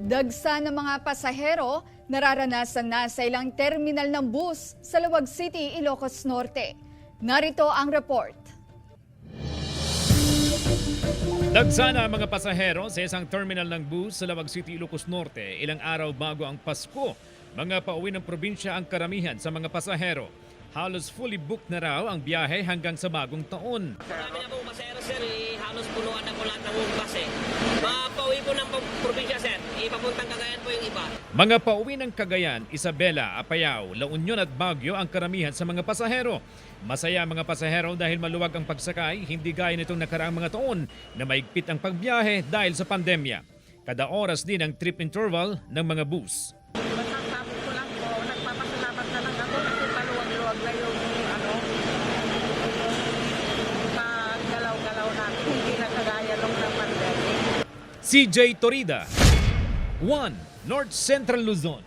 Dagsa ng mga pasahero nararanasan na sa ilang terminal ng bus sa Luwag City, Ilocos Norte. Narito ang report. Dagsa na ang mga pasahero sa isang terminal ng bus sa Luwag City, Ilocos Norte ilang araw bago ang Pasko. Mga pauwi ng probinsya ang karamihan sa mga pasahero. Halos fully booked na raw ang biyahe hanggang sa bagong taon. Marami na pong pasahero, sir. Halos punuan na po lahat ng bus eh. Pauwi po ng probinsya, sir. Ipapuntang Cagayan po yung iba. Mga pauwi ng Cagayan, Isabela, Apayao, La Union at Baguio ang karamihan sa mga pasahero. Masaya ang mga pasahero dahil maluwag ang pagsakay, hindi gaya nitong nakaraang mga taon na maigpit ang pagbiyahe dahil sa pandemya. Kada oras din ang trip interval ng mga bus. Masasabi ko lang po, nagpapasalamat na lang ako kasi paluwag-luwag na yung paggalaw-galaw natin, hindi na kagaya nung ng pandemic. CJ Torida, 1 North Central Luzon.